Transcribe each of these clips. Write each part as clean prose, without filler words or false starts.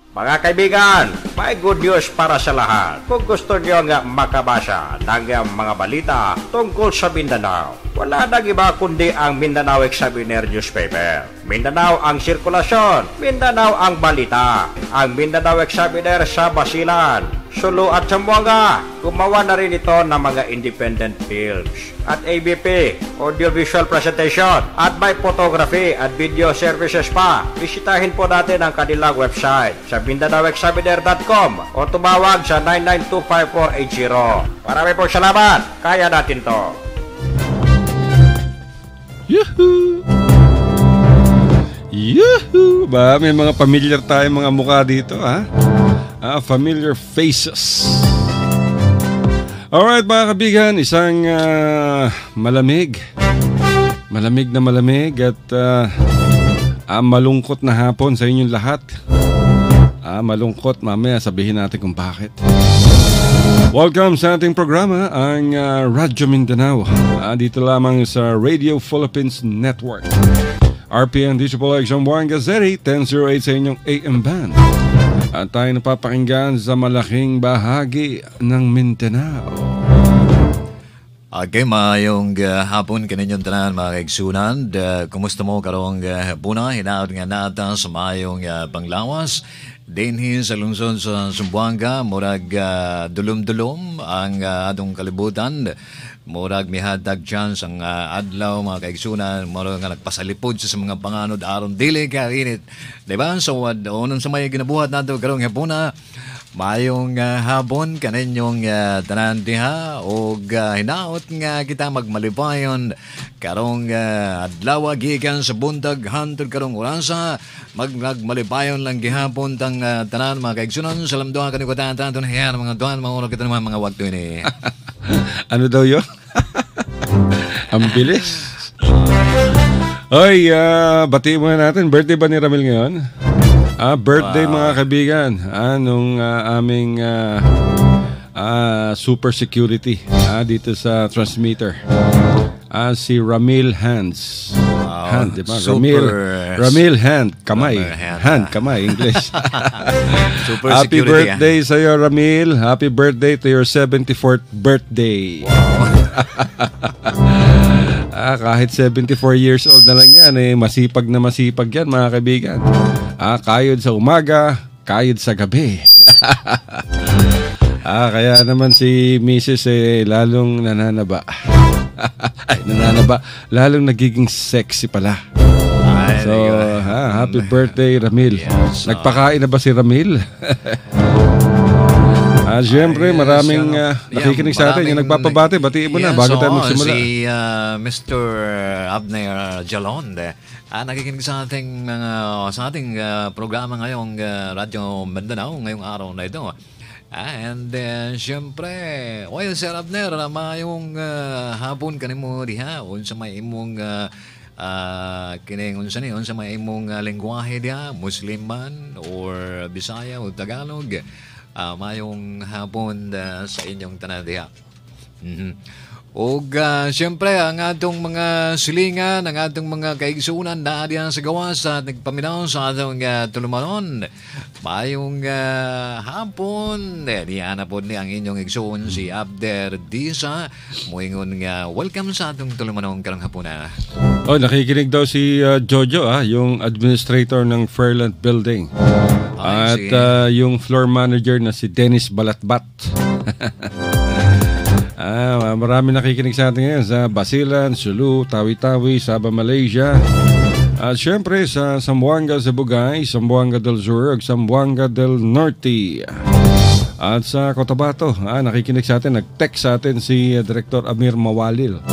Mga kaibigan, may good news para sa lahat. Kung gusto nyo nga makabasa ng mga balita tungkol sa Mindanao, wala nang iba kundi ang Mindanao Examiner newspaper. Mindanao ang sirkulasyon, Mindanao ang balita. Ang Mindanao Examiner sa Basilan, Sulu at Zamboanga. Gumawa na rin ito ng mga independent films at ABP, audiovisual presentation, at may photography at video services pa. Bisitahin po natin ang kanilang website sa MindanaoExaminer.com o tumawag sa 9925480. Marami pong salamat. Kaya natin to. Yahoo! Yahoo! Ba, may mga familiar tayong mga mukha dito, ha? Familiar faces. Alright mga kaibigan, isang malamig na malamig at malungkot na hapon sa inyong lahat. Malungkot, mamaya sabihin natin kung bakit. Welcome sa ating programa, ang Radyo Mindanao. Dito lamang sa Radio Philippines Network. RPN Digital Zamboanga Zeri 1008 sa inyong AM band. At tayo napapakinggan sa malaking bahagi ng Mindanao. Okay, mayong hapon kaninyong tanan mga kaigsunan. Kumusta mo karong hapuna? Hinaot nga natin sa mayong panglawas. Dinhi sa lungsod sa Zamboanga, murag dulom-dulom ang atong kalibutan. Murag mihatag chance ang adlaw mga kaigsunan, murag nga nagpasalipod sa mga panganod aron dili ka init. Diba? So unang sa may ginabuhat nato karong hapuna, mayong hapon kaninyong tanan diha og hinaot nga kita magmalipayon karong adlaw gikan sa buntag hantod karong oransa magmalipayon lang gihapon tang tanan mga kaigsunan. Salam duha kaniko tanan hiyan mga duhan mga kita naman mga wakto ini. Ano daw yun? Ang bilis. Oy, batiin muna natin. Birthday ba ni Ramil ngayon? Birthday mga kaibigan. Nung aming super security dito sa transmitter. Si Ramil Hands. Hand, diba? Ramil Hand, kamay. Hand, kamay, English. Super Happy security, birthday sa'yo, Ramil. Happy birthday to your 74th birthday. Wow. Kahit 74 years old na lang yan, masipag na masipag yan, mga kaibigan. Kayod sa umaga, kayod sa gabi. Kaya naman si Mrs. lalong nananaba. Lalong nagiging sexy pala. So, happy birthday, Ramil. Yes, nagpakain na ba si Ramil? Siyempre, maraming nakikinig sa atin. Yung nagpapabate, batiin mo na bago tayo magsimula. Si Mr. Abner Jalon, nakikinig sa ating programa ngayong Radyo Mindanao ngayong araw na ito. And siyempre, Sir Abner, mayong hapon kanimo diha, unsa may imong kining unsa may imong lengguwahe diha, Muslim man or Bisaya o Tagalog, mayong hapon sa inyong tanan diha. Og siyempre ang atong mga silingan, ang atong mga kaigsunan na diyan sa gawas at nagpaminaw sa atong tulumanon. Mayong hapon, diyan na po ni ang inyong igsuon si Abder Disa. Muingon nga welcome sa atong tulumanon karong hapuna. Nakikinig daw si Jojo, yung administrator ng Fairland Building. At yung floor manager na si Dennis Balatbat. Marami nakikinig sa atin ngayon sa Basilan, Sulu, Tawi-Tawi, Sabah, Malaysia. At syempre sa Zamboanga, Zabugay, Zamboanga del Sur, at Zamboanga del Norte. At sa Cotabato, nakikinig sa atin, nag-text sa atin si Director Amir Mawalil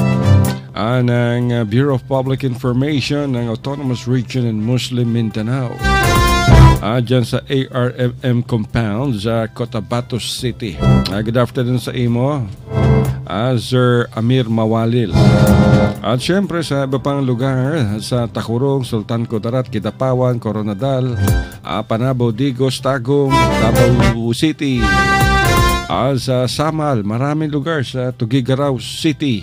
ng Bureau of Public Information ng Autonomous Region in Muslim Mindanao. Dyan sa ARMM Compound sa Cotabato City. Good afternoon sa imo, Sir Amir Mawalil. At syempre sa iba pang lugar, sa Takurong, Sultan Kudarat, Kidapawan, Coronadal, Panabo, Digos, Tagum, Davao City, sa Samal, maraming lugar, sa Tugigaraw City,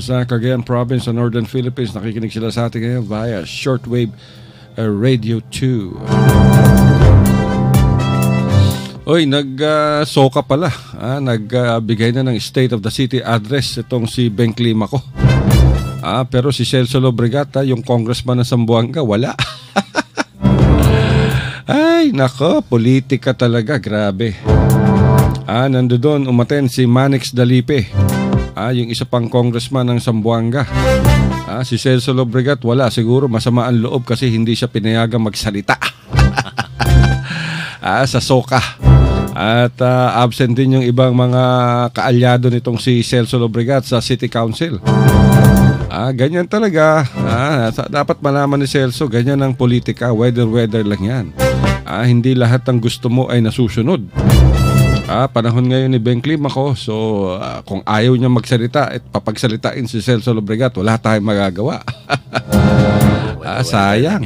sa Cagayan Province sa Northern Philippines. Nakikinig sila sa atin ngayon via shortwave Radio 2. Oy, nag-soka pala. Nagbigay na ng State of the City address itong si Beng Clima ko. Pero si Celso Lobregat, yung congressman ng Zamboanga, wala. Ay, nako, politika talaga, grabe. Nando doon, umaten si Manix Dalipe. Yung isa pang congressman ng Zamboanga. Si Celso Lobregat, wala. Siguro masama ang loob kasi hindi siya pinayagang magsalita. Sa soka. At absent din yung ibang mga kaalyado nitong si Celso Lobregat sa City Council. Ganyan talaga. Dapat malaman ni Celso, ganyan ang politika. Weather lang yan. Hindi lahat ng gusto mo ay nasusunod. Panahon ngayon ni Beng Clima ko. So kung ayaw niya magsalita at papagsalitain si Celso Lobregat, wala tayong magagawa. Sayang.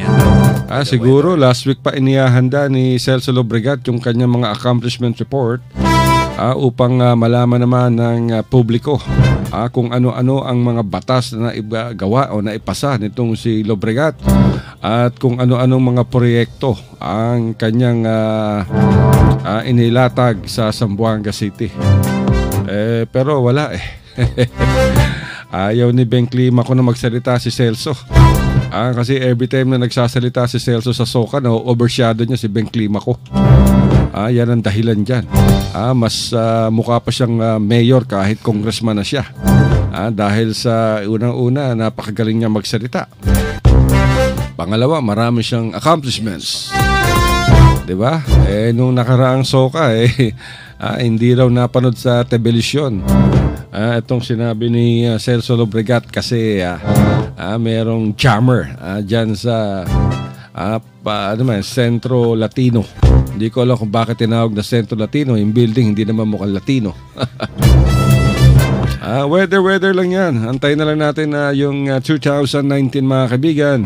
Siguro last week pa inihahanda ni Celso Lobregat yung kanyang mga accomplishment report upang malaman naman ng publiko kung ano-ano ang mga batas na naagawa o naipasa nitong si Lobregat at kung ano-anong mga proyekto ang kanyang inilatag sa Zamboanga City. Pero wala Ayaw ni Beng Clima ko na magsalita si Celso. Kasi every time na nagsasalita si Celso sa soka, overshadow niya si Beng Clima ko. Yan ang dahilan dyan. Mas mukha pa siyang mayor kahit congressman na siya. Dahil sa unang-una, napakagaling niya magsalita. Pangalawa, marami siyang accomplishments. Diba? Nung nakaraang soka, hindi raw napanood sa television. Itong sinabi ni Celso Lobregat kasi merong jammer dyan sa Centro Latino. Hindi ko alam kung bakit tinawag na Centro Latino. Yung building hindi naman mukhang Latino. Weather lang yan. Antayin na lang natin yung 2019 mga kaibigan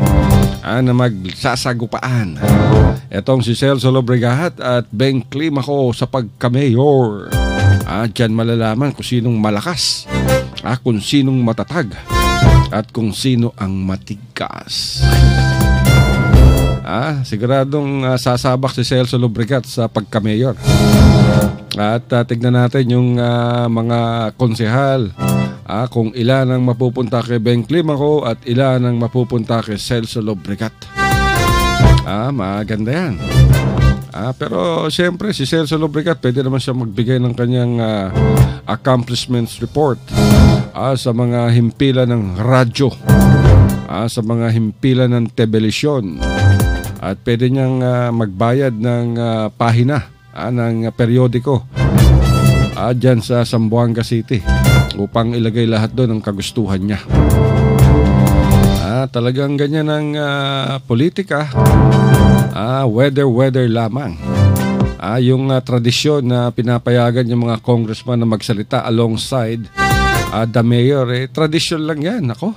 na magsasagupaan. Etong si Celso Lobregat at Beng Clima ko sa pagka-mayor. Diyan malalaman kung sinong malakas, kung sinong matatag, at kung sino ang matigas. Siguradong sasabak si Celso Lobregat sa pagka-mayor. At tignan natin yung mga konsehal, kung ilan ang mapupunta kay Beng Clima ko at ilan ang mapupunta kay Celso Lobregat. Maganda yan. Pero siyempre si Celso Lobregat pwede naman siya magbigay ng kanyang accomplishments report sa mga himpilan ng radyo, sa mga himpilan ng television, at pwede niyang magbayad ng pahina ng periodiko dyan sa Zamboanga City upang ilagay lahat doon ang kagustuhan niya. Talagang ganyan ang politika. Weather lamang. Yung tradisyon na pinapayagan yung mga congressman na magsalita alongside the mayor, tradisyon lang yan. Ako.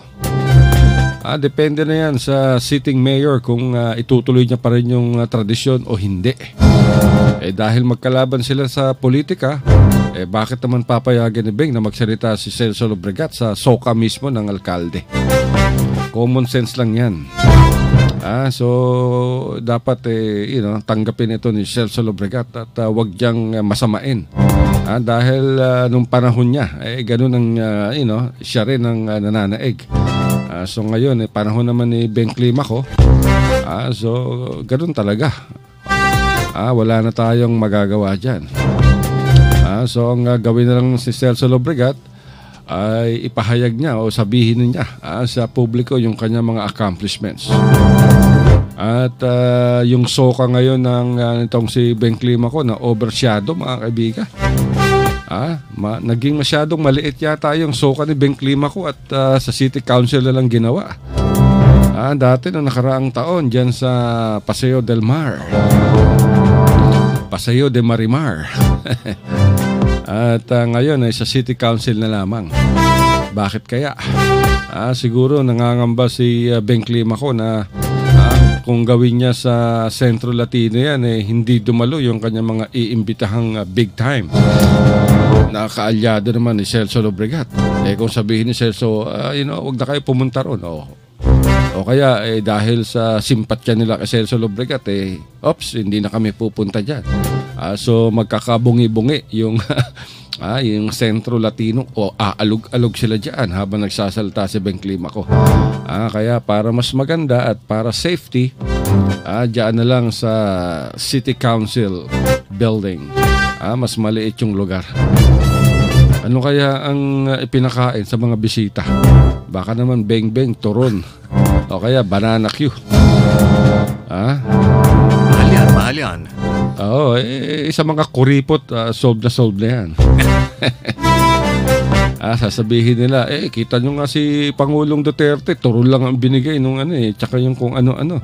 Depende na yan sa sitting mayor kung itutuloy niya pa rin yung tradisyon o hindi. Dahil magkalaban sila sa politika, bakit naman papayagan ni Beng na magsalita si Celso Lobregat sa soka mismo ng alkalde? Common sense lang yan. So dapat tanggapin ito ni Celso Lobregat at wag diyang masamain. Dahil nung panahon niya ganun ang siya rin ang nananaig. So ngayon panahon naman ni Beng Clima ko. So ganun talaga. Wala na tayong magagawa diyan. So ang gawin na lang si Celso Lobregat ay ipahayag niya o sabihin niya sa publiko yung kanyang mga accomplishments. At yung soka ngayon ng itong si Beng Clima ko na overshadow mga kaibigan. Naging masyadong maliit yata yung soka ni Beng Clima ko at sa City Council na lang ginawa. Dati nung nakaraang taon dyan sa Paseo del Mar, Paseo de Marimar. At ngayon ay sa City Council na lamang. Bakit kaya? Siguro nangangamba si Beng Clima ko na kung gawin niya sa Centro Latino yan, hindi dumalo yung kanyang mga iimbitahang big time. Nakakaalyado naman ni Celso Lobregat. Kung sabihin ni Celso, wag na kayo pumunta ron. O kaya dahil sa simpatya nila kay Celso Lobregat, hindi na kami pupunta dyan. So magkakabungi-bungi yung yung Centro Latino o aalog-alog sila dyan habang nagsasalta si Beng Climaco. Kaya para mas maganda at para safety, dyan na lang sa City Council building. Mas maliit yung lugar. Ano kaya ang ipinakain sa mga bisita? Baka naman beng-beng, turon. O kaya banana Q. Mahal yan. Oo, sa mga kuripot, solve na yan. Sasabihin nila, kita nyo nga si Pangulong Duterte, turon lang ang binigay nung tsaka yung kung ano-ano.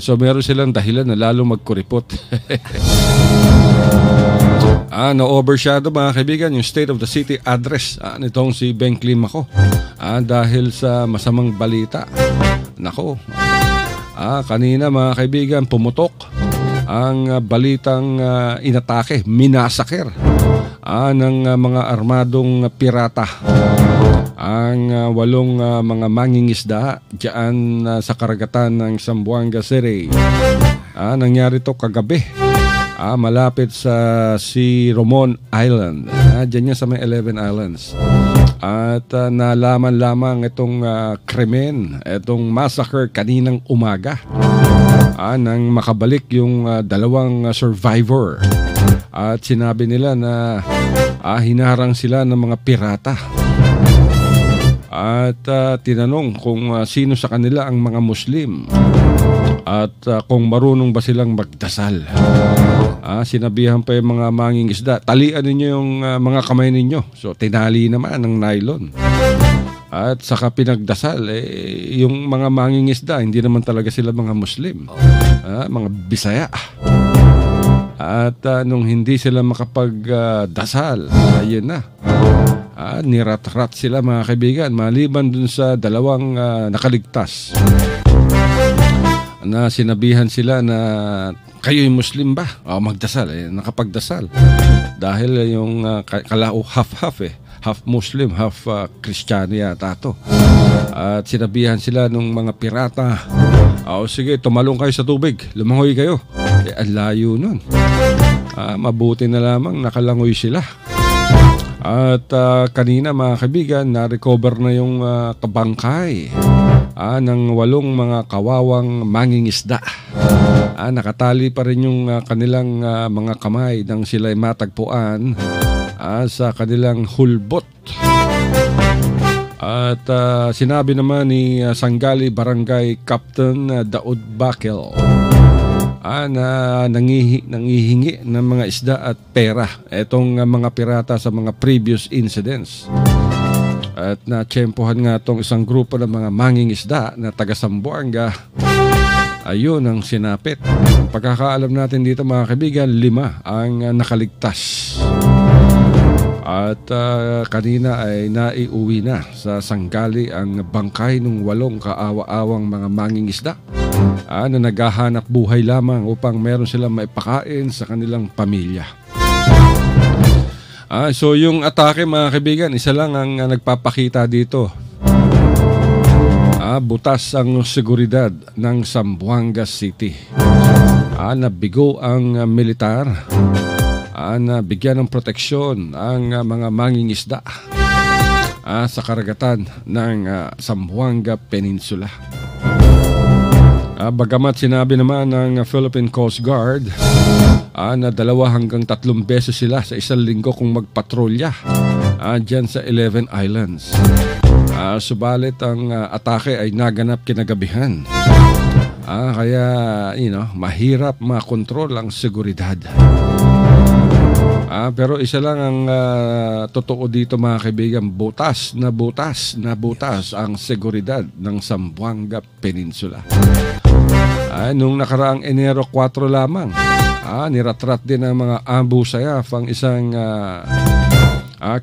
So meron silang dahilan na lalo magkuripot. Na-overshadow mga kaibigan yung State of the City address nitong si Beng Climaco dahil sa masamang balita. Nako, kanina mga kaibigan pumutok ang balitang inatake, minasaker ng mga armadong pirata ang 8 mga mangingisda dyan sa karagatan ng Zamboanga City. Nangyari to kagabi. Malapit sa si Romon Island. Diyan yan sa may 11 Islands. At nalaman lamang itong krimen, itong massacre kaninang umaga. Nang makabalik yung 2 survivor. At sinabi nila na hinarang sila ng mga pirata. At tinanong kung sino sa kanila ang mga Muslim. At kung marunong ba silang magdasal. Sinabihan pa yung mga mangingisda, talian ninyo yung mga kamay ninyo. So tinali naman ng nylon. At saka pinagdasal, yung mga mangingisda, hindi naman talaga sila mga Muslim. Mga Bisaya. At nung hindi sila makapagdasal, ayun na. Nirat-rat sila mga kaibigan, maliban dun sa 2 nakaligtas. Na sinabihan sila na kayo'y Muslim ba? Magdasal, nakapagdasal. Dahil yung kalao half-half half Muslim, half Kristiyano yata to. At sinabihan sila nung mga pirata, sige, tumalong kayo sa tubig, lumangoy kayo. Ang layo nun. Mabuti na lamang nakalangoy sila. At kanina mga kaibigan, na-recover na yung kabangkay ng 8 mga kawawang mangingisda. Nakatali pa rin yung kanilang mga kamay nang sila'y matagpuan sa kanilang hulbot. At sinabi naman ni Sanggali Barangay Captain Daud Bakel na nangihingi ng mga isda at pera itong mga pirata sa mga previous incidents. At natsyempohan nga itong isang grupo ng mga mangingisda na taga Zamboanga. Ayun ang sinapit. Pagkakaalam natin dito mga kaibigan, 5 ang nakaligtas. At kanina ay naiuwi na sa Sanggali ang bangkay ng 8 kaawa-awang mga mangingisda na naghahanap buhay lamang upang meron silang maipakain sa kanilang pamilya. So yung atake mga kaibigan, isa lang ang nagpapakita dito. Butas ang seguridad ng Zamboanga City. Nabigo ang militar. Bigyan ng proteksyon ang mga mangingisda sa karagatan ng Zamboanga Peninsula. Bagamat sinabi naman ng Philippine Coast Guard na 2 hanggang 3 beses sila sa isang linggo kung magpatrolya dyan sa 11 Islands. Subalit ang atake ay naganap kinagabihan. Kaya, mahirap makontrol ang seguridad. Pero isa lang ang totoo dito mga kaibigan, butas ang seguridad ng Zamboanga Peninsula. Nung nakaraang Enero 4 lamang, niratrat din ng mga Abu Sayyaf ang isang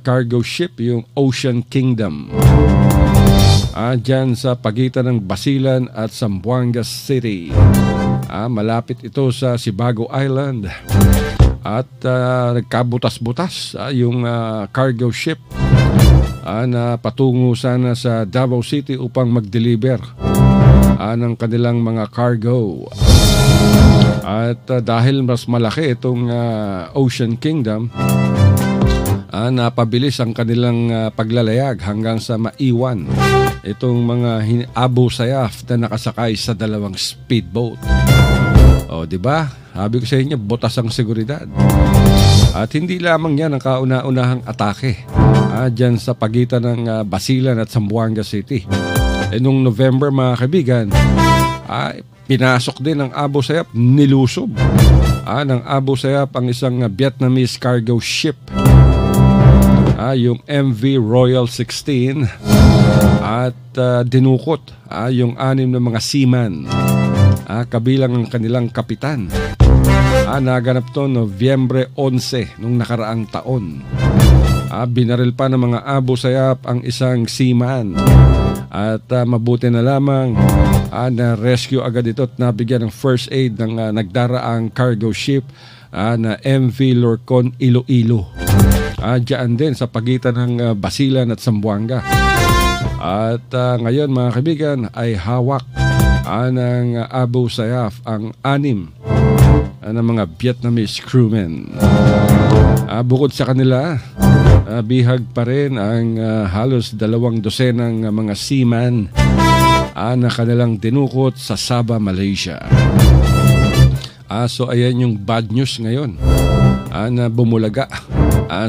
cargo ship, yung Ocean Kingdom. Dyan sa pagitan ng Basilan at Zamboanga City. Malapit ito sa Sibago Island. At nagkabutas-butas yung cargo ship na patungo sana sa Davao City upang mag-deliver ng kanilang mga cargo. At dahil mas malaki itong Ocean Kingdom, napabilis ang kanilang paglalayag hanggang sa maiwan itong mga Abu Sayyaf na nakasakay sa dalawang speedboat. O, di ba? Sabi ko sa inyo, butas ang seguridad. At hindi lamang yan ang kauna-unahang atake dyan sa pagitan ng Basilan at Zamboanga City. Noong November, mga kaibigan, pinasok din ng Abu Sayyaf, nilusob ng Abu Sayyaf ang isang Vietnamese cargo ship, yung MV Royal 16, at dinukot yung 6 na mga seaman, kabilang ang kanilang kapitan. Naganap to Nobyembre 11 nung nakaraang taon. Binaril pa ng mga Abu Sayyaf ang isang seaman. At mabuti na lamang na-rescue agad ito at nabigyan ng first aid ng nagdaraang cargo ship na MV Lorcon Iloilo. Diyan din sa pagitan ng Basilan at Zamboanga. At ngayon, mga kaibigan, ay hawak ng Abu Sayyaf ang 6 ng mga Vietnamese crewmen. Bukod sa kanila, bihag pa rin ang halos 200 mga seaman na kanilang dinukot sa Sabah, Malaysia. So ayan yung bad news ngayon na bumulaga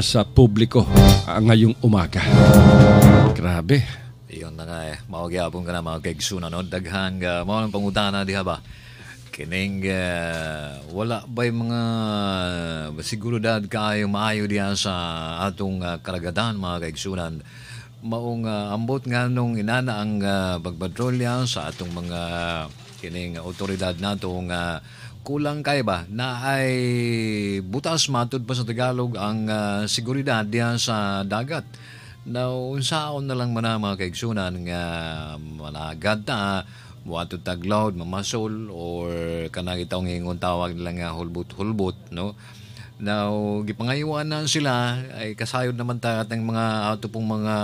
sa publiko ngayong umaga. Grabe. Iyon na nga maugyapon ka na mga kaigsunan, no? Daghang mga pangutana, di ba? Kining wala ba'y mga seguridad kayo maayo diyan sa atong karagatan, mga kaigsunan? Maong ambot nga nung inana ang pagpatrolya sa atong mga kining otoridad natong kulang kay ba na ay butas matud pa sa Tagalog ang seguridad diyan sa dagat. Now, unsaon na lang man mga kaigsunan nga malagad na wato taglaw, mamasol, or kanang itong ingon tawag nila nga hulbot-hulbot, no? Now, gipangayuan na sila, ay kasayod naman tayo ng mga ato pong mga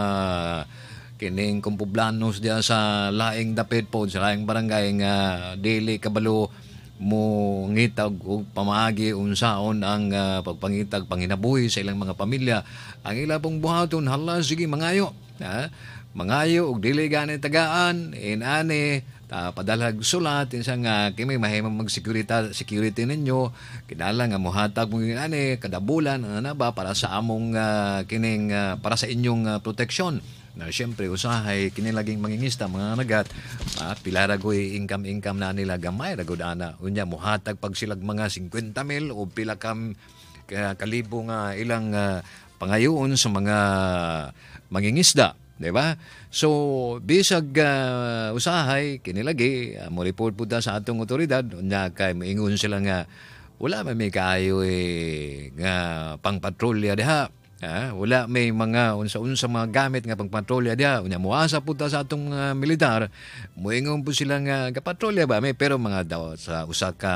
kining kumpublanos diya sa laing dapit po, sa laing barangay nga dili kabalo mo ngitag o pamaagi unsaon ang pagpangitag panginabuhi sa ilang mga pamilya. Ang ila pong buhaton, hala, sige, mangayo. Mangayo, og dili gani tagaan, inani, padalag sulat, isang kimi mahimang mag-security ninyo, kinala nga muhatag mo inani, kada bulan, ba, para sa among kining, para sa inyong proteksyon. Na siyempre usahay kinilaging mangingista mga nagat, pilaragoy income na nila gamay ragod ana unya muhatag pag silag mga 50,000 o pila kam kalibo nga ilang pangayoon sa mga mangingisda, di ba? So bisag usahay kinilagi mo report pud sa atong otoridad unya kay moingon sila nga wala may kaayo nga pangpatrolya diha. Wala may mga unsa-unsa mga gamit nga pagpatrolya diha. Unya muasa pud sa atong militar. Moingon po sila nga kapatrolya ba may pero mga daw sa usa ka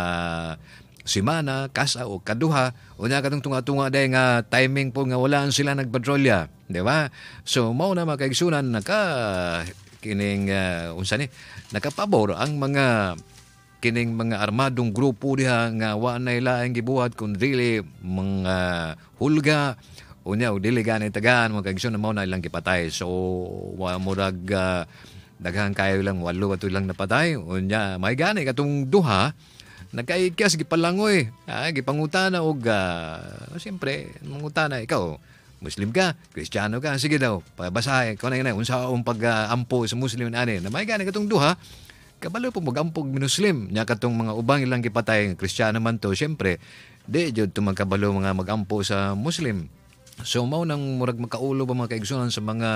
semana, kasa o kaduha, unya katong tunga-tunga day nga timing po nga wala sila nagpatrolya, di ba? So mao na mga kaigsunan kining unsa ni nakapabor ang mga kining mga armadong grupo diha nga wa na ilaing gibuhat kun dili mga hulga. Unya, dili gani tagaan, mga kaigsoon na mo na ilang kipatay. So, murag daghang kayo lang, 8 ato lang napatay. Unya, may gani katong duha, nagkaikyas, gipalangoy. Gipangutana og, siyempre, mangutana, ikaw, Muslim ka, Kristiyano ka, sige daw, pabasahin, kung na unsa ang pag-ampo sa Muslim na na may gani katong duha, kabalo po mag-ampog Muslim. Nya katong mga ubang ilang kipatay, Kristiyano man to, siyempre, di jud tumagkabalo mga mag-ampo sa Muslim. So mao nang murag makaulo ba mga kaigsunan sa mga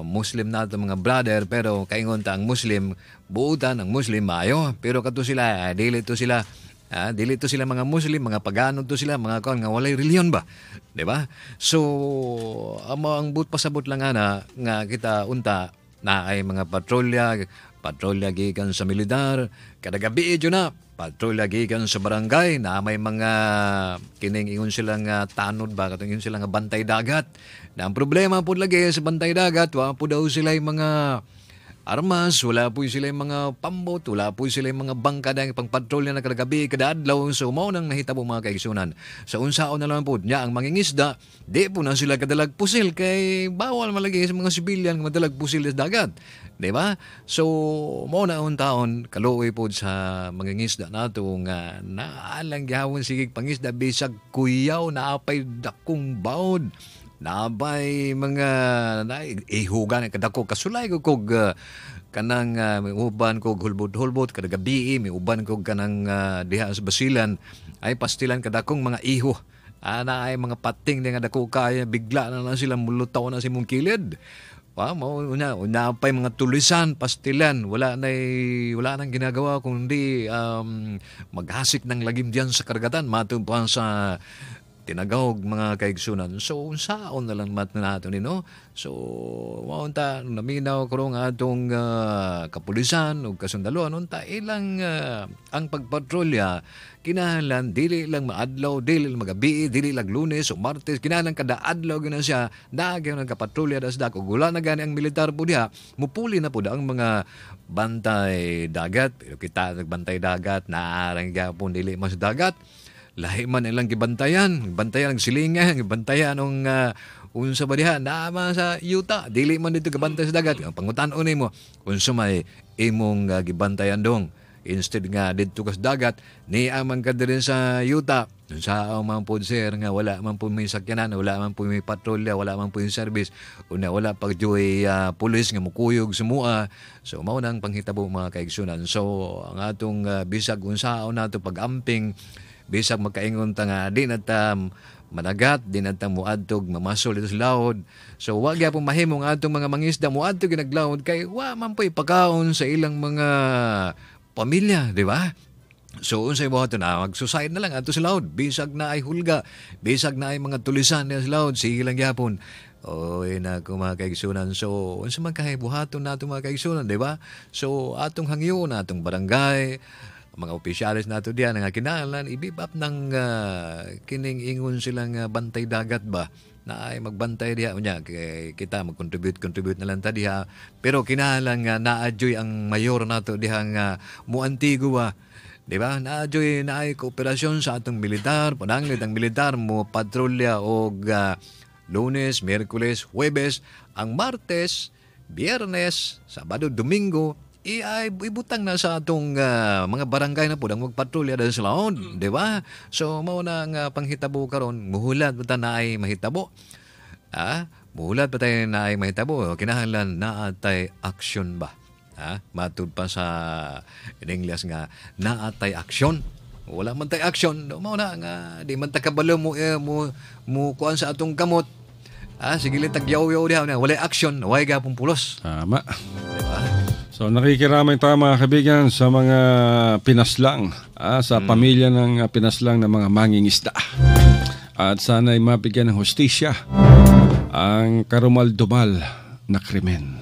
Muslim nato mga brother, pero kaingon ta ang Muslim buutan ang Muslim maayo, pero kato sila dili to sila mga Muslim, mga pagano to sila, mga kaon nga walay reliyon ba, di ba? So amo ang but pasabot lang ana nga kita unta na ay mga patrolya gikan sa militar kada gabi na patrolya gikan sa barangay na may mga kining ingon sila nga tanod ba katong ingon sila nga bantay dagat. Na ang problema pud lagi sa bantay dagat wa pud daw sila mga armas, wala po sila mga pambot, wala po sila mga bangka na pangpatrolya na kadagabi, kadadlaw. So, mao nang nahitabo mga kaigsunan. Sa unsaon na lang po niya ang mangingisda, di po na sila kadalag pusil kay bawal malagi sa mga sibilyan madalag pusil sa dagat. Diba? So, mao na ang taon, kaluoy po sa mangingisda nato nga naalang gihawon sigig pangisda bisag kuyaw na apay dakong baod. Nabay mga ihugan kadako kasulay ko kog kanang may uban kog hulbot-hulbot kada gabi, may uban kog kanang diha sa basilan ay pastilan kadakong mga iho. Ana ay mga pating nga dako kaya bigla na sila mulutaw na si mong kilid. Mao una pay mga tulisan pastilan wala nang ginagawa kundi maghasik ng lagim diyan sa karagatan matumpan sa tinagawag mga kaigsunan. So, saon na lang mat na nato nino. So, maunta, naminaw ko nga atong kapulisan o kasundaluan, unta ilang ang pagpatrolya, kinahanglan, dili lang maadlaw, dili lang magabi, dili lang Lunes o Martes, kinahanglan kada adlaw gina siya, nagyan ng kapatrolya das dako. Gula na gani ang militar po diha, mupuli na po da ang mga bantay dagat, pero kita nagbantay dagat, naarang gyapon dili mas dagat. Lahi man ilang gibantayan ang silingan, gibantayan ang unsa ba diha naman sa yuta, dili man dito gabantay sa dagat. Ang pangutan-on nimo unsa may imong gibantayan dong. Instead nga dito kas dagat, ni amang ka din sa yuta. Sa man po sir nga wala man po may sakyanan, wala man po may patrolya, wala man po yung service. Una wala pag joy pulis nga mukuyog sumua. So mao nang panghitabo mga kaigsunan. So ang atong bisag unsaon nato pag-amping bisag magkaingon ta nga di na ta managat, di na ta muadtog mamasol ito sa laod. So wag ya po mahimong atong mga mangisda muadtog ginaglaod kay wa man po ipakaon sa ilang mga pamilya, di ba? So unsay mo ato na mag-suicide na lang ato sa laod, bisag na ay hulga, bisag na ay mga tulisan sa laod, sige lang gyapon. Oy na ko mga kaigsunan. So unsa man kay buhaton nato mga kaigsunan, di ba? So atong hangyo na atong barangay, mga opisyalis nato diyan nga kinahanglan ibibap ng kining ingon silang bantay dagat ba na ay magbantay diha unya kay kita mag-contribute na lang ta diha, pero kinahanglan nga naadyoy ang mayor nato diha nga muantigua, di ba? Naadyoy na ay kooperasyon sa atong militar, pananglit ang militar mo patrolya og Lunes, Miyerkules, Huwebes, ang Martes, Biyernes, Sabado, Domingo ibutang na sa atong mga barangay na po ang magpatrolya dahil sa laon, di ba? So, mao na ang panghitabo karon, muhulat ba tayo na ay mahitabo? Muhulat ba tayo na ay mahitabo? Kinahanglan na atay action ba? Matud pa sa in English nga, na atay action. Wala man tay action, mao na nga, di man ta kabalo mo kuan sa atong kamot. Sige lang tagyaw-yaw diha na, wala action, wala gapong pulos. Tama. So nakikiramay tayo mga kaibigan sa mga pinaslang, sa pamilya ng pinaslang na mga mangingisda. At sana'y mabigyan ng hustisya ang karumal-dumal na krimen.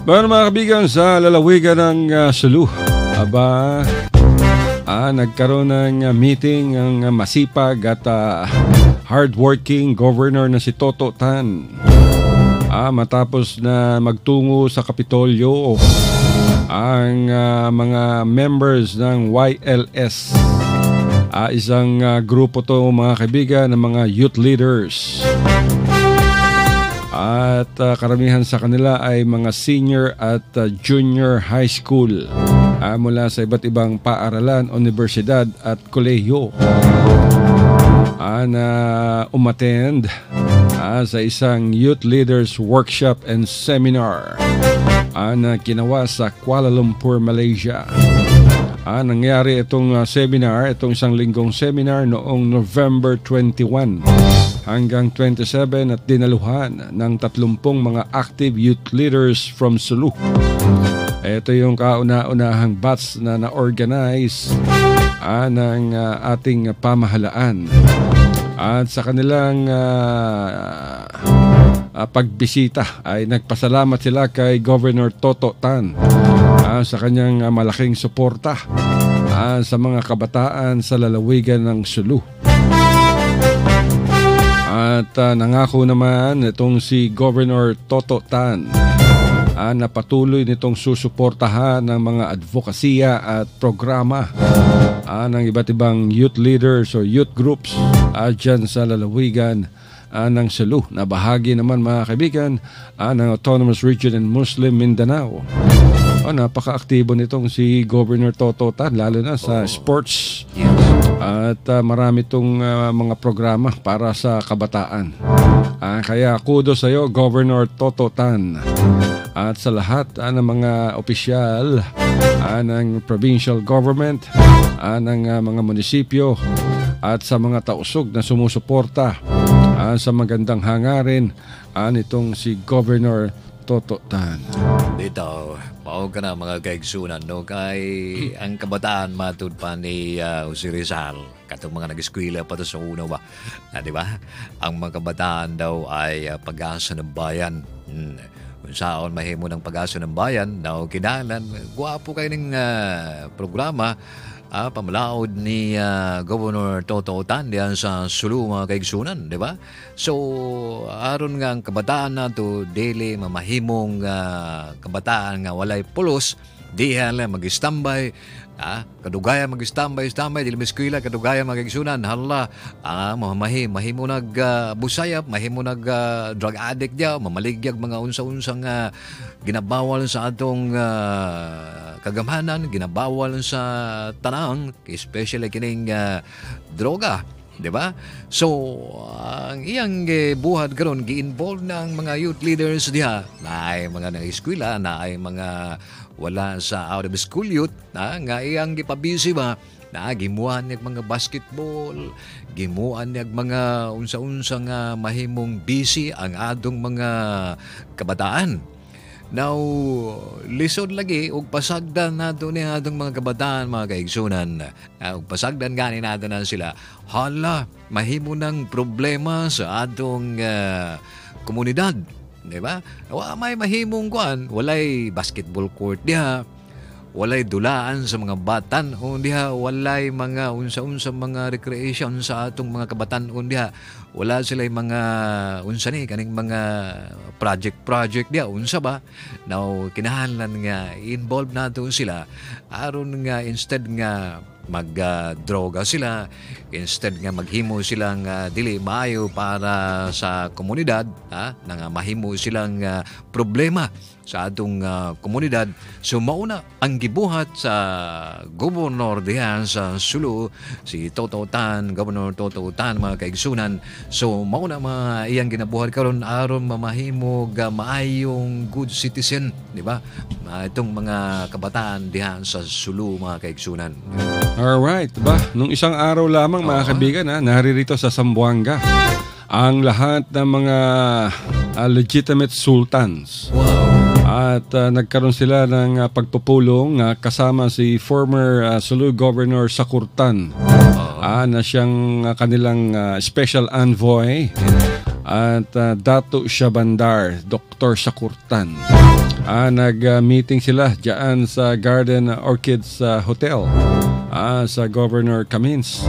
Pero mga kaibigan, sa lalawigan ng Sulu, nagkaroon ng meeting ang masipag at hardworking governor na si Toto Tan. Matapos na magtungo sa Kapitolyo ang mga members ng YLS. Isang grupo to mga kaibigan ng mga youth leaders. At karamihan sa kanila ay mga senior at junior high school mula sa iba't ibang paaralan, universidad at kolehiyo na umattend sa isang youth leaders workshop and seminar na ginawa sa Kuala Lumpur, Malaysia. Nangyari itong seminar, itong isang linggong seminar noong November 21 hanggang 27 at dinaluhan ng 30 mga active youth leaders from Sulu. Ito yung kauna-unahang batch na na-organize ng ating pamahalaan. At sa kanilang pagbisita ay nagpasalamat sila kay Governor Toto Tan sa kanyang malaking suporta sa mga kabataan sa lalawigan ng Sulu. At nangako naman itong si Governor Toto Tan na patuloy nitong susuportahan ng mga advokasya at programa ng iba't ibang youth leaders o youth groups dyan sa lalawigan ng Sulu, na bahagi naman mga kaibigan ng Autonomous Region and Muslim Mindanao. Napaka-aktibo nitong si Governor Toto Tan, lalo na sa sports. At marami itong mga programa para sa kabataan. Kaya kudos sa iyo, Governor Toto Tan. At sa lahat ng mga opisyal ng provincial government, ng mga munisipyo, at sa mga tausog na sumusuporta sa magandang hangarin nitong si Governor Toto Tan. Dito, pao ka na mga kaigsunan, no? Kay ang kabataan matud pa ni Jose Rizal, katong mga nag-eskwela pa to sa una ba? Di ba? Ang mga kabataan daw ay pag-asa ng bayan. Kung saan mahimo ng pag-asa ng bayan, daw kinalan, guwapo kayo ng programa, pamalaod ni Governor Toto Tan diyan sa Sulu mga kaigsunan, di ba? So, aron nga ang kabataan na to, dili mamahimong kabataan nga walay pulos, dihan lang mag-istambay, kadugaya mag-istambay, dili miskwila, kadugaya mag-igsunan, hala, mahimo nag-busayap, mahimo nag-drug addict diya, mamaligyag mga unsa-unsang ginabawal sa atong kagamhanan, ginabawal sa tanang, especially kining droga, di ba? So, ang iyang buhat karon gi-involve ng mga youth leaders diha, na ay mga nang-eskwela, na ay mga wala sa out of school youth, nga iyang gipabisi ba, na gimuan niyag mga basketball, gimuan niyag mga unsa-unsa nga mahimong busy ang adong mga kabataan. Now, lisod lagi og pasagdan nato ni atong mga kabataan, mga kaigsunan. Og pasagdan gani nato na sila. Hala, mahimo ng problema sa atong komunidad, di ba? May mahimong kuan, walay basketball court diha, walay dulaan sa mga batan diha, walay mga unsa-unsa mga recreation sa atong mga kabataan diha. Wala sila mga unsa ni kaning mga project diha, unsa ba? Now, kinahanglan nga involved nato sila aron nga instead nga mag-droga sila, instead nga maghimo silang dili maayo para sa komunidad, nga mahimo silang problema sa atong komunidad. So mauna ang gibuhat sa gobernador diha sa Sulu, si Toto Tan, Governor Toto Tan, mga kaigsunan. So mauna iyang ginabuhat karon aron mamahimo maayong good citizen, di ba? Itong mga kabataan diha sa Sulu, mga kaigsunan. Alright, ba? Nung isang araw lamang mga kaibigan, naririto sa Zamboanga ang lahat ng mga legitimate sultans. Wow. At nagkaroon sila ng pagpupulong kasama si former Sulu Governor Sakurtan, na siyang kanilang special envoy, at Dato Shabandar, Dr. Sakurtan. Nag-meeting sila diyan sa Garden Orchids Hotel sa Governor Camins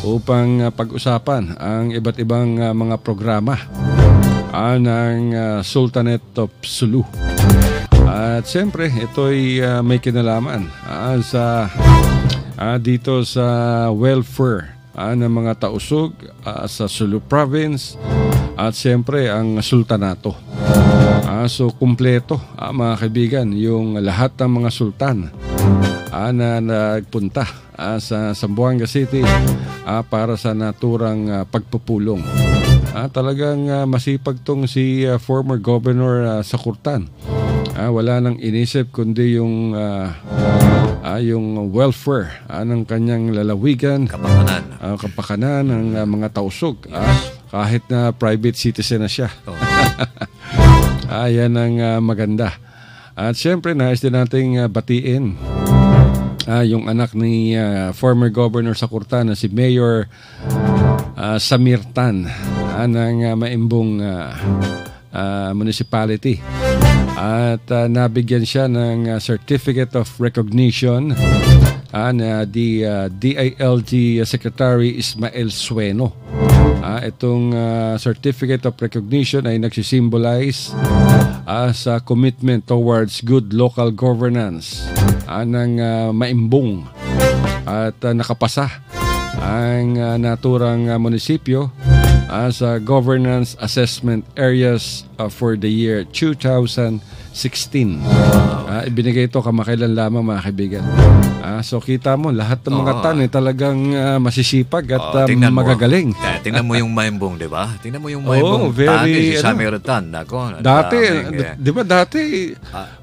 upang pag-usapan ang iba't ibang mga programa ng Sultanate of Sulu. At siyempre, ito'y may kinalaman dito sa welfare ng mga tausog sa Sulu Province at siyempre ang sultanato. So, kumpleto mga kaibigan, yung lahat ng mga sultan na nagpunta sa Zamboanga City para sa naturang pagpupulong. Talagang masipag tong si former Governor Sakurtan. Wala nang inisip kundi yung welfare ng kanyang lalawigan, kapakanan ng mga tausog, kahit na private citizen na siya. Yan ang maganda. At siyempre, nais din nating batiin yung anak ni former Governor Sakurtan na si Mayor Samir Tan ng Maimbong Municipality. At nabigyan siya ng Certificate of Recognition na the DILG Secretary Ismael Sueno. Itong Certificate of Recognition ay nagsisimbolize sa commitment towards good local governance ng maimbong at nakapasa ang naturang munisipyo sa governance assessment areas for the year 2016. Ibinigay ito kamakailan lamang, mga kaibigan. So kita mo, lahat ng mga tan talagang masisipag at magagaling. Tingnan mo yung maimbong, di ba? Tingnan mo yung maimbong tan, si Samuel Tan. Dati, di ba dati,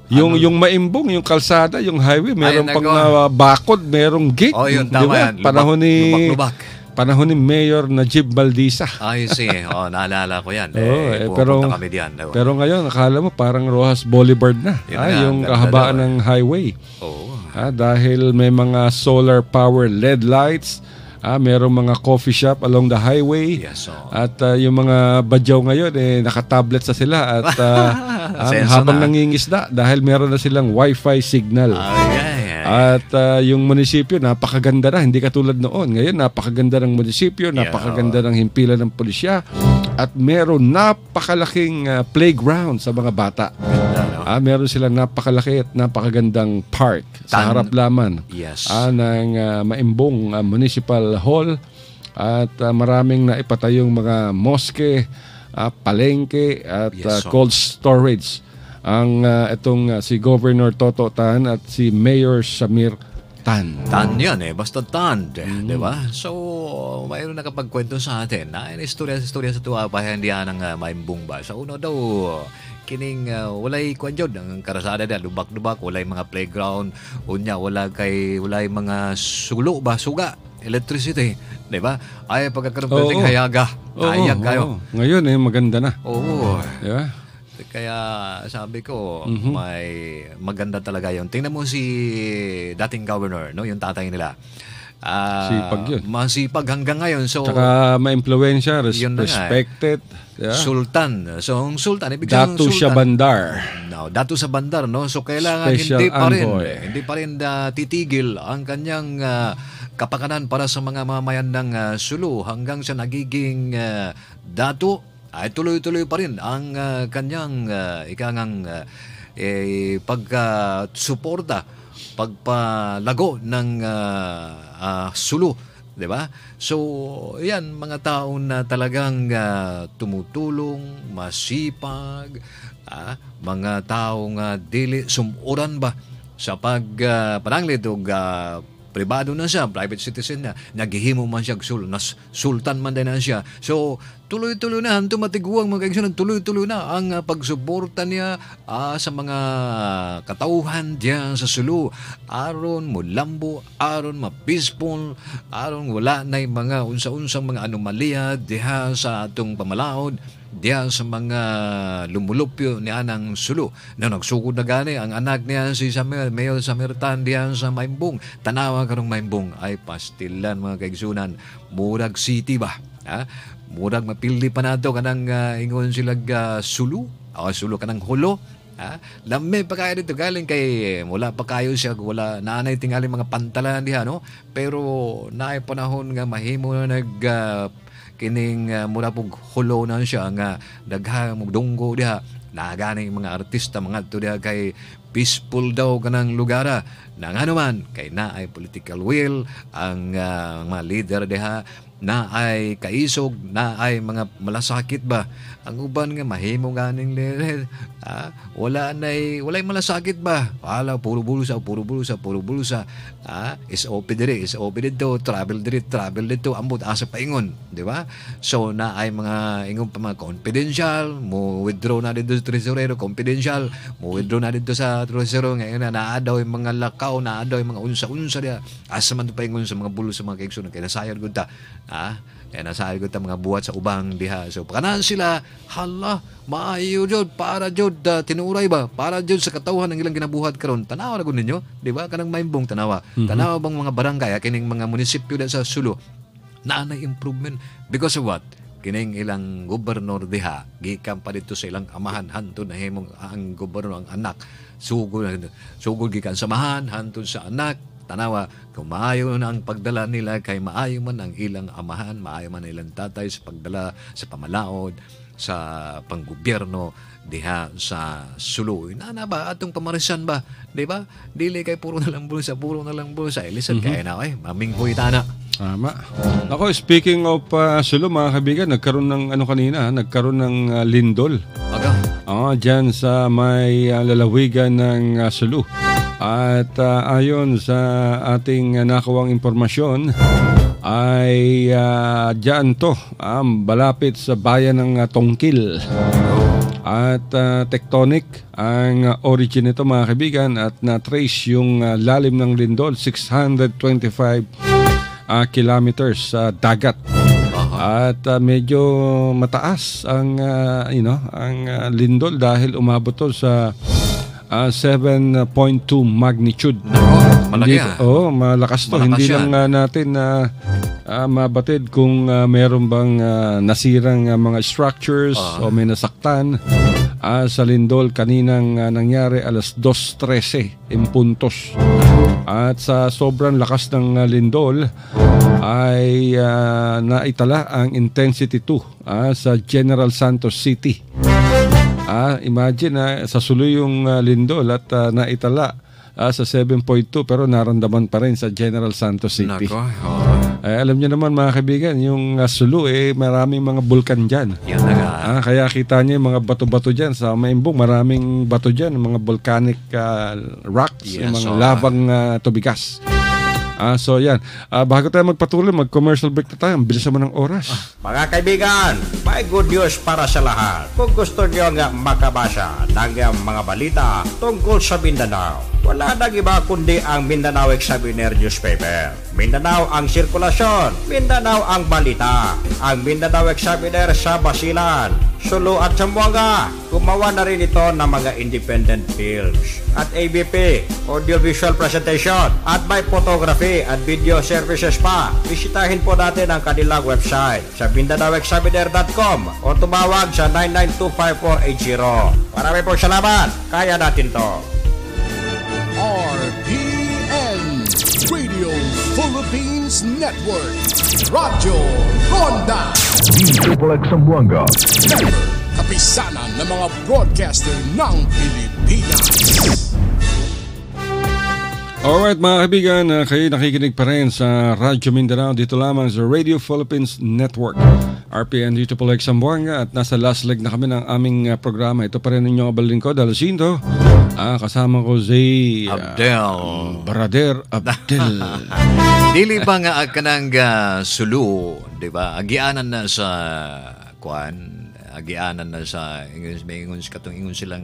yung maimbong, yung kalsada, yung highway, meron pang bakod, merong gate. Yun, tama yan. Panahon ni Mayor Najib Baldiza. I see. Naalala ko yan. Pero kami diyan. Pero ngayon, akala mo parang Rojas Boulevard na. Yung kahabaan ng highway. Dahil may mga solar power LED lights, merong mga coffee shop along the highway. Yes, at yung mga badyaw ngayon, naka-tablet sa sila. At habang nangingisda, dahil meron na silang Wi-Fi signal. At yung munisipyo, napakaganda na. Hindi katulad noon. Ngayon, napakaganda ng munisipyo, napakaganda ng himpilan ng pulisya. At meron napakalaking playground sa mga bata. Meron silang napakalaki at napakagandang park sa harap laman ng maimbong municipal hall. At maraming naipatayong mga moske, palengke at cold storage ang itong si Governor Toto Tan at si Mayor Samir Tan. Tan yan basta Tan, di ba? So, mayroon nakapagkwento sa atin na istorya sa tuwa pa hindi ng maimbong ba. Sa uno daw, kining walay kwanjod ang karasada da lubak-lubak, walay mga playground, walay mga sulo ba, suga, electricity, di ba? Ay pagkakaroon hayaga. Hayag kayo. Ngayon maganda na. Di ba? Kaya sabi ko, may maganda talaga yun. Tingnan mo si dating governor, no, yung tatay nila. Sipag yun. Masipag hanggang ngayon. So, tsaka ma-influensya, respected. Sultan. So, ang sultan, ibig sabihin Datu siya bandar. Datu sa bandar, no? So, kailangan Special hindi pa rin titigil ang kanyang kapakanan para sa mga mamayan ng Sulu hanggang sa nagiging datu. Ay tuloy-tuloy pa rin ang kanyang pagsuporta, pagpalago ng Sulu, di ba? So, yan, mga tao na talagang tumutulong, masipag, mga taong dili sumuran ba sa pananglit o pribado na siya, private citizen na, naghihimo man siya sultan man din na siya. So, tuloy-tuloy na, tumatiguang mga kaibigan, tuloy-tuloy na ang pagsuporta niya sa mga katauhan diyan sa Sulu. Aron mo lambo, aron ma-peaceful, aron wala na mga unsa-unsang mga anomalya diha sa atong pamalaod, diyan sa mga lumulupyo ni anang Sulu na nagsugod na gani ang anak niya si Mayor Samir Tan diyan sa Maimbong. Tanawa karong Maimbong ay pastilan mga kaigsunan, murag city ba, murag mapildi pa nato kanang ingon sila Sulu Sulu kanang hulo. Lami pa kayo dito galing kay wala pa kayo siya, wala naanay tingali mga pantalan diha, no? Pero naay panahon nga mahimo na kining mura pong hulo na siya nga daghang dunggo diha, naganing mga artista mga to diha kay peaceful daw kanang lugara nang anuman kay naay political will ang mga leader diha, na ay kaisog, na ay mga malasakit ba ang uban nga mahimo ganing walay malasakit ba, wala puro bulusa SOP dito, travel dito ambot asa paingon, di ba? So na ay mga ingon pa mga confidential, mo withdraw na dito sa treasurer, confidential mo withdraw na dito sa treasurer, ngayon na naadaw yung mga lakaw, naadaw yung mga unsa dia asa man paingon sa mga bulo sa mga kaigsoon kay nasayod gud ta. Kaya nasayod gud ta mga buhat sa ubang diha. So pakanan sila, hala maayo jud para jud tinuray ba para jud sa katawhan ng ilang ginabuhat karon. Tanawa na gud ninyo, di ba? Kanang Maimbong tanawa. Tanawa bang mga barangay kining mga munisipyo sa Sulu na improvement because of what? Kining ilang gobernador diha gikan pa dito sa ilang amahan hantud na himong ang gobernador ang anak sugod gikan samahan hantud sa anak tanawa kung maayo na ang pagdala nila kay maayo man ang ilang amahan, maayo man ilang tatay sa pagdala sa pamalaod sa panggobyerno diha sa Sulu. Inana ba atong pamarisan ba, di ba? Dili kay puro na lang bulsa, Ilisad kaya na maminghoy tana. Tama. Ako, speaking of Sulu, mga kaibigan, nagkaroon ng nagkaroon ng lindol. Diyan sa may lalawigan ng Sulu. At ayon sa ating nakawang impormasyon, ay diyan to, balapit sa bayan ng Tongkil. At tectonic ang origin nito, mga kaibigan, at na-trace yung lalim ng lindol, 625 kilometers sa dagat. At medyo mataas ang ang lindol dahil umabot to sa 7.2 magnitude. Malaki. Malakas to. Malakas hindi yan. lang natin mabatid kung meron bang nasirang mga structures o may nasaktan sa lindol kaninang nangyari alas 2:13 in puntos. At sa sobrang lakas ng lindol ay naitala ang intensity 2 sa General Santos City. Imagine sa Sulu yung lindol at naitala sa 7.2 pero naramdaman pa rin sa General Santos City. Alam niyo naman, mga kaibigan, yung Sulu maraming mga bulkan dyan. Yan na nga. Kaya kita niyo yung mga bato-bato dyan sa Maimbong, maraming bato dyan, mga volcanic rocks, yung mga lavang tubigas. So yan, bago tayo magpatuloy, mag-commercial break na tayo. Ang bilis naman ng oras. Mga kaibigan, may good news para sa lahat. Kung gusto nyo nga makabasa ng mga balita tungkol sa Mindanao, wala nang iba kundi ang Mindanao Examiner newspaper. Mindanao ang sirkulasyon, Mindanao ang balita. Ang Mindanao Examiner sa Basilan, Sulu at Zamboanga. Gumawa na rin ito ng mga independent films at ABP, audiovisual presentation, at may photography at video services pa. Bisitahin po natin ang kanilang website sa MindanaoExaminer.com o tumawag sa 9925480. Marami pong salamat. Kaya natin to. RPN Radio Philippines Network. Radyo Ronda. Triple X Zamboanga. Kapisanan ng mga broadcaster ng Pilipinas. Alright, mga kaibigan, kayo nakikinig pa rin sa Radyo Mindanao dito lamang sa Radio Philippines Network. RPN dito po like Zamboanga at nasa last leg na kami ng aming programa. Ito pa rin ninyong kabalingkod, Alcinto. Kasama ko si Abdel. Brother Abdel. Dili ba nga kanang Sulu, di ba? Agianan na sa agianan na sa ingon silang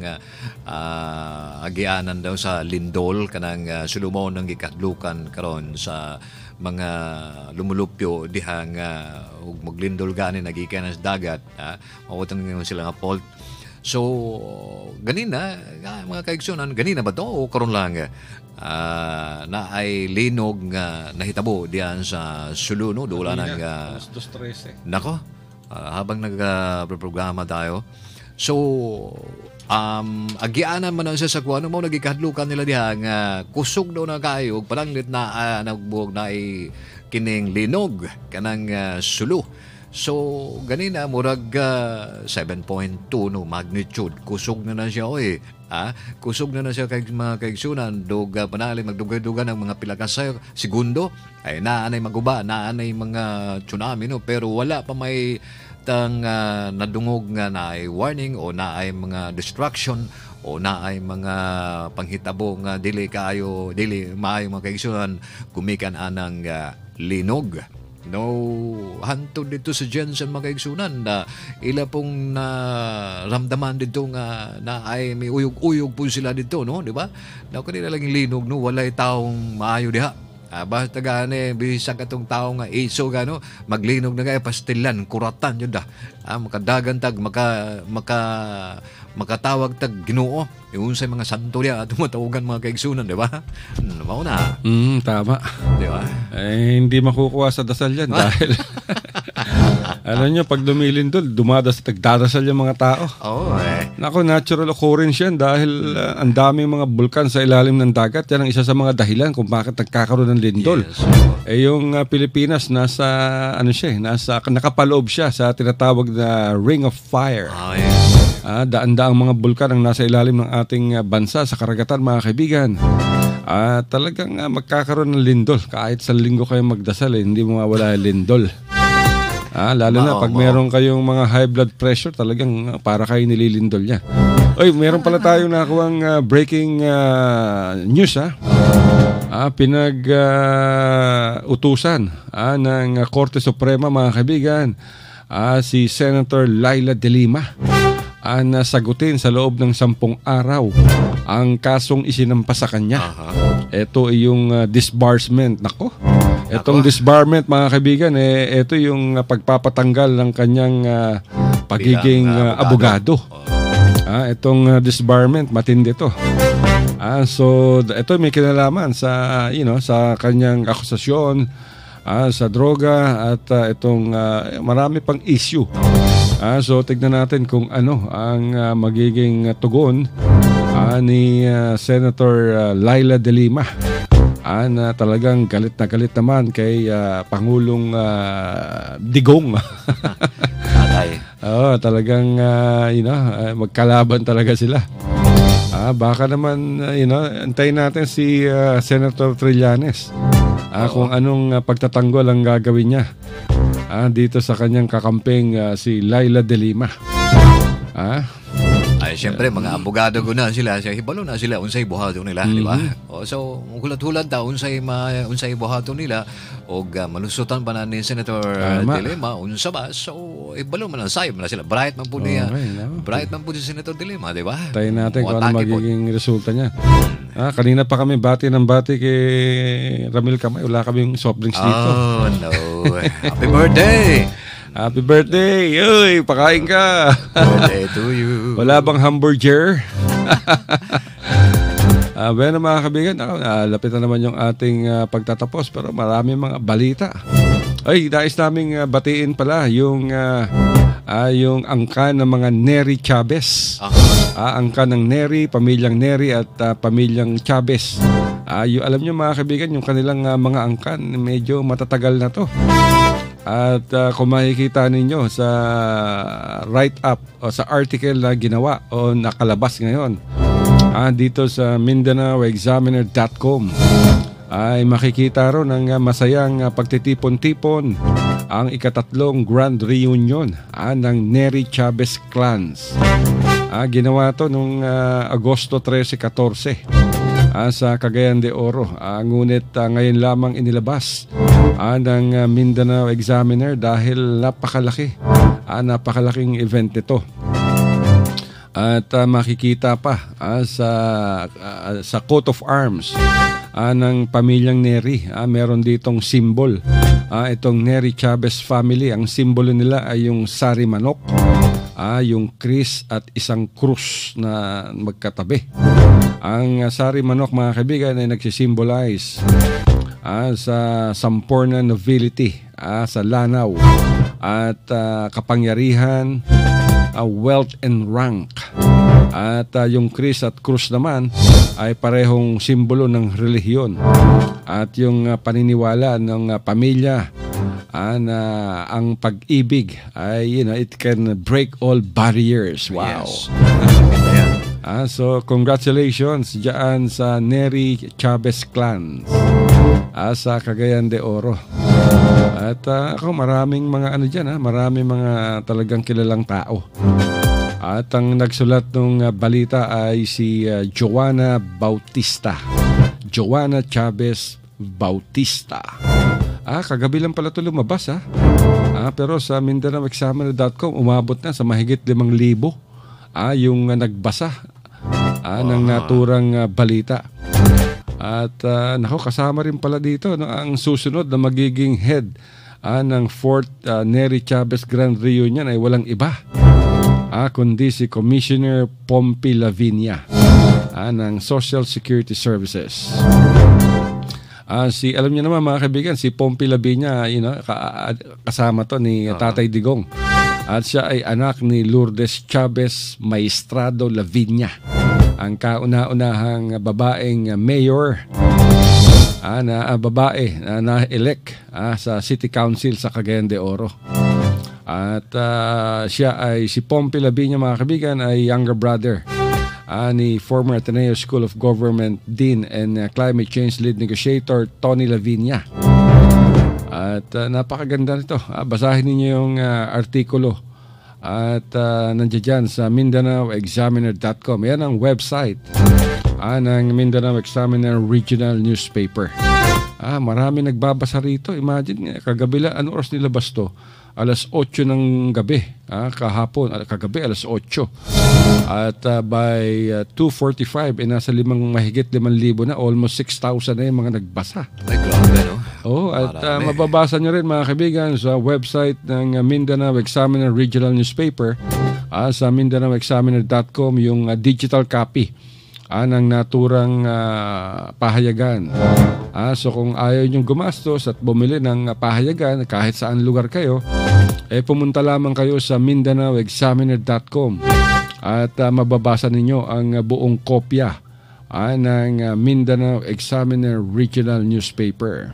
agianan daw sa lindol kanang Sulumo nang gikadlukan karon sa mga lumulupyo dihang ug maglindol gani nagikan sa dagat mawutang ingon sila nga fault. So ganina mga kaigsunan ganina ba to o karon lang na ay linog nga nahitabo diyan sa Sulu no dula nang 2:13. nako habang nag-programa tayo. So, agianan man ang sa kuano mo nagikadlukan nila diha nga kusog daw na kayo palanglit na nagbuog na ay kining linog kanang Sulu. So, ganina murag 7.2 no magnitude. Kusog na siya kusog na siya kay mga kaigsunan dog panali magdugay-dugan ng mga pila ka segundo ay naanay maguba, naanay mga tsunami no pero wala pa may tang nadungog nga naay warning o naay mga destruction o naay mga panghitabo nga dili maayo mga kaigsunan gumikan anang linog. No, hantod dito sa Jensen mga kaigsunan na ila pong ramdaman dito nga na ay may uyog-uyog po sila dito, no? Di ba? Na kanila lang linog, no? Walay taong maayo diha. Basta gani, bisang katong tao nga iso gano, maglinog na kaya pastilan, kuratan yun da. Makadagan tag, makatawag tag Ginoo. Yung sa mga santo niya at tumatawagan mga kaigsunan, di ba? Mauna. Tama. Di ba? Hindi makukuha sa dasal yan dahil Alam nyo, pag dumilindol, tagdadasal yung mga tao. Oo Naku, natural occurrence yan dahil ang daming mga bulkan sa ilalim ng dagat. Yan ang isa sa mga dahilan kung bakit nagkakaroon ng lindol. Yes. Yung Pilipinas, nakapaloob siya sa tinatawag na Ring of Fire. Yes. Daan-daang mga bulkan ang nasa ilalim ng ating bansa sa karagatan, mga kaibigan. Talagang magkakaroon ng lindol. Kahit sa linggo kayo magdasal, hindi mo mawala yung lindol. Lalo na pag meron kayong mga high blood pressure, talagang para kayo nililindol niya. Oy, meron pala tayong nakuhang breaking news utusan ng Korte Suprema, mga kaibigan, si Senator Laila De Lima na sagutin sa loob ng 10 araw ang kasong isinampa sa kanya. Ito ay yung disbursement. Itong disbarment, mga kaibigan, ito yung pagpapatanggal ng kanyang pagiging abogado. Itong disbarment, matindi to. So ito may kinalaman sa sa kanyang akusasyon sa droga at itong marami pang issue. So tignan natin kung ano ang magiging tugon ni Senator Laila De Lima. Na talagang galit na galit naman kay Pangulong Digong. Talagang magkalaban talaga sila. Baka naman antayin natin si Senator Trillanes kung anong pagtatanggol ang gagawin niya dito sa kanyang kakampeng si Laila De Lima. Siyempre, mga abogado ko na sila, hibalo na sila unsay buhaton nila, di ba? So, hulat-hulat ta unsay buhaton nila o malusutan pa na ni Senator De Lima unsa ba? So, hibalo man ang sayop na sila. Bright man po niya. Bright man po si Senator De Lima, di ba? Tayo natin kung ano magiging resulta niya. Kanina pa kami bati kay Ramil Kamay. Wala kaming soft drinks dito. Oh, no. Happy birthday! Happy birthday! Uy, pakain ka! Birthday to you! Wala bang hamburger? Bueno, mga kaibigan, lapit na naman yung ating pagtatapos, pero marami mga balita. Ay, nais naming batiin pala yung angkan ng mga Neri Chavez. Angkan ng Neri, pamilyang Neri at pamilyang Chavez. Alam nyo, mga kaibigan, yung kanilang mga angkan, medyo matatagal na to. At kung makikita ninyo sa write-up o sa article na ginawa o nakalabas ngayon dito sa MindanaoExaminer.com ay makikita ro ng masayang pagtitipon-tipon ang ika-3 Grand Reunion ng Neri Chavez Clans. Ginawa to noong Agosto 13-14 sa Cagayan de Oro. Ngunit ngayon lamang inilabas ng Mindanao Examiner dahil napakalaking event ito. At makikita pa sa coat of arms ng pamilyang Neri. Meron ditong symbol. Itong Neri Chavez family, ang simbolo nila ay yung sari manok, yung Chris at isang krus na magkatabi. Ang sari manok, mga kaibigan, ay nagsisimbolize sa Samporna nobility, sa lanaw at kapangyarihan, wealth and rank. At yung Chris at krus naman ay parehong simbolo ng relihiyon at yung paniniwala ng pamilya na ang pag-ibig ay it can break all barriers. Wow. Yes. So congratulations diyan sa Neri Chavez Clans sa Cagayan de Oro. At ako maraming mga dyan, maraming mga talagang kilalang tao. At ang nagsulat ng balita ay si Joanna Bautista. Joanna Chavez Bautista. Kagabi lang pala ito lumabas. Pero sa MindanaoExaminer.com umabot na sa mahigit 5,000 yung nagbasa ng naturang balita. At kasama rin pala dito ang susunod na magiging head ng 4th Neri Chavez Grand Reunion ay walang iba kundi si Commissioner Pompey Lavinia ng Social Security Services. Alam niyo naman mga kaibigan, si Pompi Laviña, kasama to ni Tatay Digong. At siya ay anak ni Lourdes Chavez Maestrado Laviña, ang kauna-unahang babaeng mayor babae na elect sa City Council sa Cagayan de Oro. At si Pompi Laviña mga kaibigan ay younger brother ni former Ateneo School of Government Dean and Climate Change Lead Negotiator Tony Laviña. At napakaganda nito. Basahin ninyo yung artikulo. At nandiyan dyan sa MindanaoExaminer.com. Yan ang website ng Mindanao Examiner Regional Newspaper. Marami nagbabasa rito. Imagine, kagabi lang, ano oras nilabas to? Alas 8 ng gabi. Kahapon, kagabi, alas 8. At by 2:45, nasa mahigit 5,000 na, almost 6,000 na yung mga nagbasa. Ay, grabe, no? At mababasa nyo rin mga kaibigan sa website ng Mindanao Examiner Regional Newspaper, sa MindanaoExaminer.com, yung digital copy ng naturang pahayagan. So kung ayaw nyong gumastos at bumili ng pahayagan kahit saan lugar kayo, pumunta lamang kayo sa MindanaoExaminer.com at mababasa ninyo ang buong kopya ng Mindanao Examiner Regional Newspaper.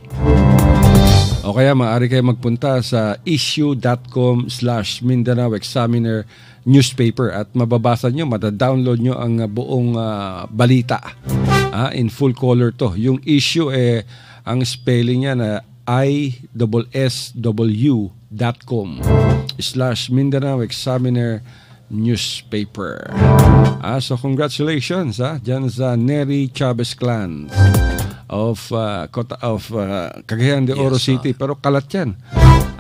O kaya maaari kayo magpunta sa issue.com/Mindanao Examiner Newspaper at mababasa nyo, madadownload nyo ang buong balita. In full color to. Yung issue ang spelling niya na issw.com/Mindanao Examiner Newspaper. So congratulations dyan sa Neri Chavez clan of Cagayan de Oro City. Pero kalat yan.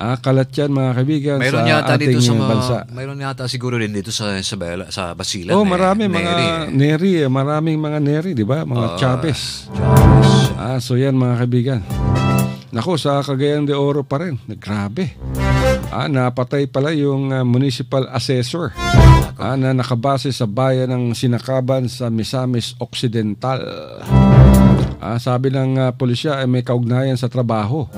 Kalat yan mga kaibigan mayroon sa yata ating dito sa bansa. Mayroon yata siguro rin dito sa Basilan. Marami mga Neri. Maraming mga Neri, di ba? Mga Chavez. So yan mga kaibigan. Nako, sa Cagayan de Oro pa rin. Grabe. Napatay pala yung municipal assessor na nakabase sa bayan ng Sinakaban sa Misamis Occidental. Sabi ng pulisya may kaugnayan sa trabaho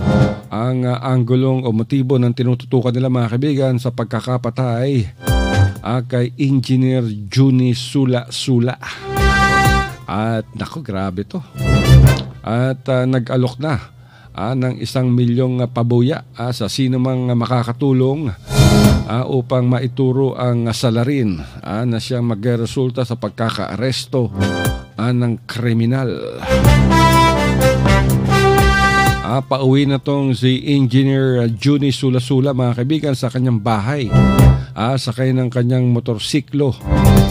ang anggulong o motibo ng tinututukan nila mga kaibigan sa pagkakapatay kay Engineer Juni Sula. At nako, grabe to. At nag-alok na ng 1 milyong pabuya sa sino mang makakatulong upang maituro ang salarin na siyang magresulta sa pagkakaaresto ng kriminal. Pauwi na tong si Engineer Juni Sula mga kaibigan sa kanyang bahay. Sakay ng kanyang motorsiklo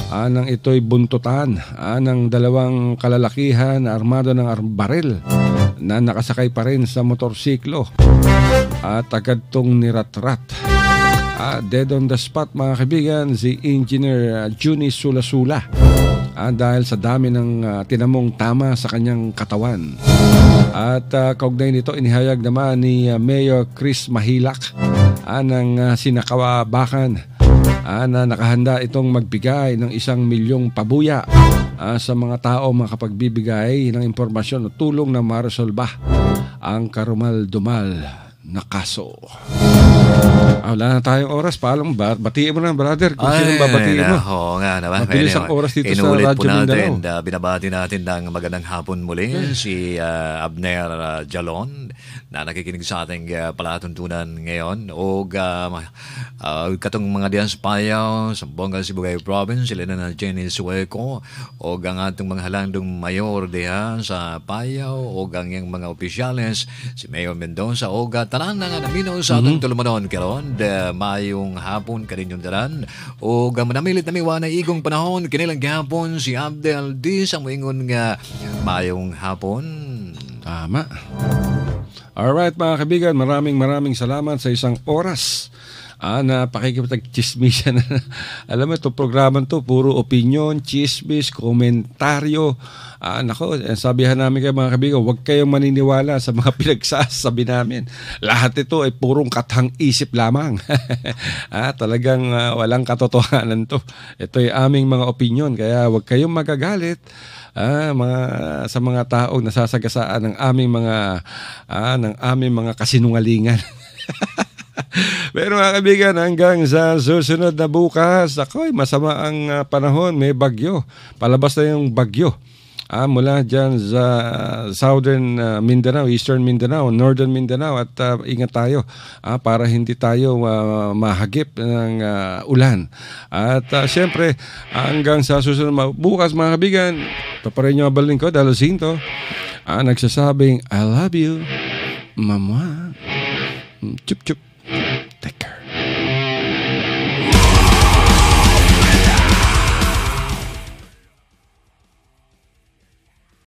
nang ito'y buntutan ng 2 kalalakihan na armado ng baril na nakasakay pa rin sa motorsiklo at agad tong niratrat. Dead on the spot mga kaibigan si Engineer Juni Sula dahil sa dami ng tinamong tama sa kanyang katawan. At kaugnay nito inihayag naman ni Mayor Chris Mahilak ng Sinakabakan na nakahanda itong magbigay ng 1 milyong pabuya sa mga tao makapagbibigay ng impormasyon o tulong na maresolba ang karumal-dumal na kaso. Wala na tayong oras. Paalam, batiin mo na, brother. Kung sino babatiin mo. Oo nga naman. Mabilis ang oras dito sa Inulit Radyo Mindanao. Binabati natin ng magandang hapon muli si Abner Jalon na nakikinig sa ating palatuntunan ngayon. O katong mga diyan sa Payaw, sa Buanga, Sibugay Province, sila na Jenny Sueco, o ang atong mga halandong mayor diyan sa Payaw, o ang yung mga opisyales, si Mayor Mendoza, o tanan na nga naminaw sa atong tulumanon karon mayong hapon kaninyong daran o manamilit na miwa na igong panahon kanilang gihapon si Abdel D sa moingon nga mayong hapon. Tama. Alright mga kaibigan, maraming salamat sa isang oras na pakikipag-chismis na. Alam mo, itong programang to puro opinion, chismis, komentaryo. Nako, sabihan namin kayo mga kaibigan, huwag kayong maniniwala sa mga pinagsasabi namin. Lahat ito ay purong kathang isip lamang. Talagang walang katotohanan to. Ito ay aming mga opinion, kaya huwag kayong magagalit. sa mga taong nasasagasaan ng aming mga kasinungalingan. Pero mga kaibigan, hanggang sa susunod na bukas, masama ang panahon, may bagyo. Palabas na yung bagyo. Mula dyan sa Southern Mindanao, Eastern Mindanao, Northern Mindanao, at ingat tayo para hindi tayo mahagip ng ulan. At siyempre, hanggang sa susunod bukas mga kaibigan, ito pa rin yung abalin ko, Dalo Sinto, nagsasabing, I love you, Mama. Chup chup.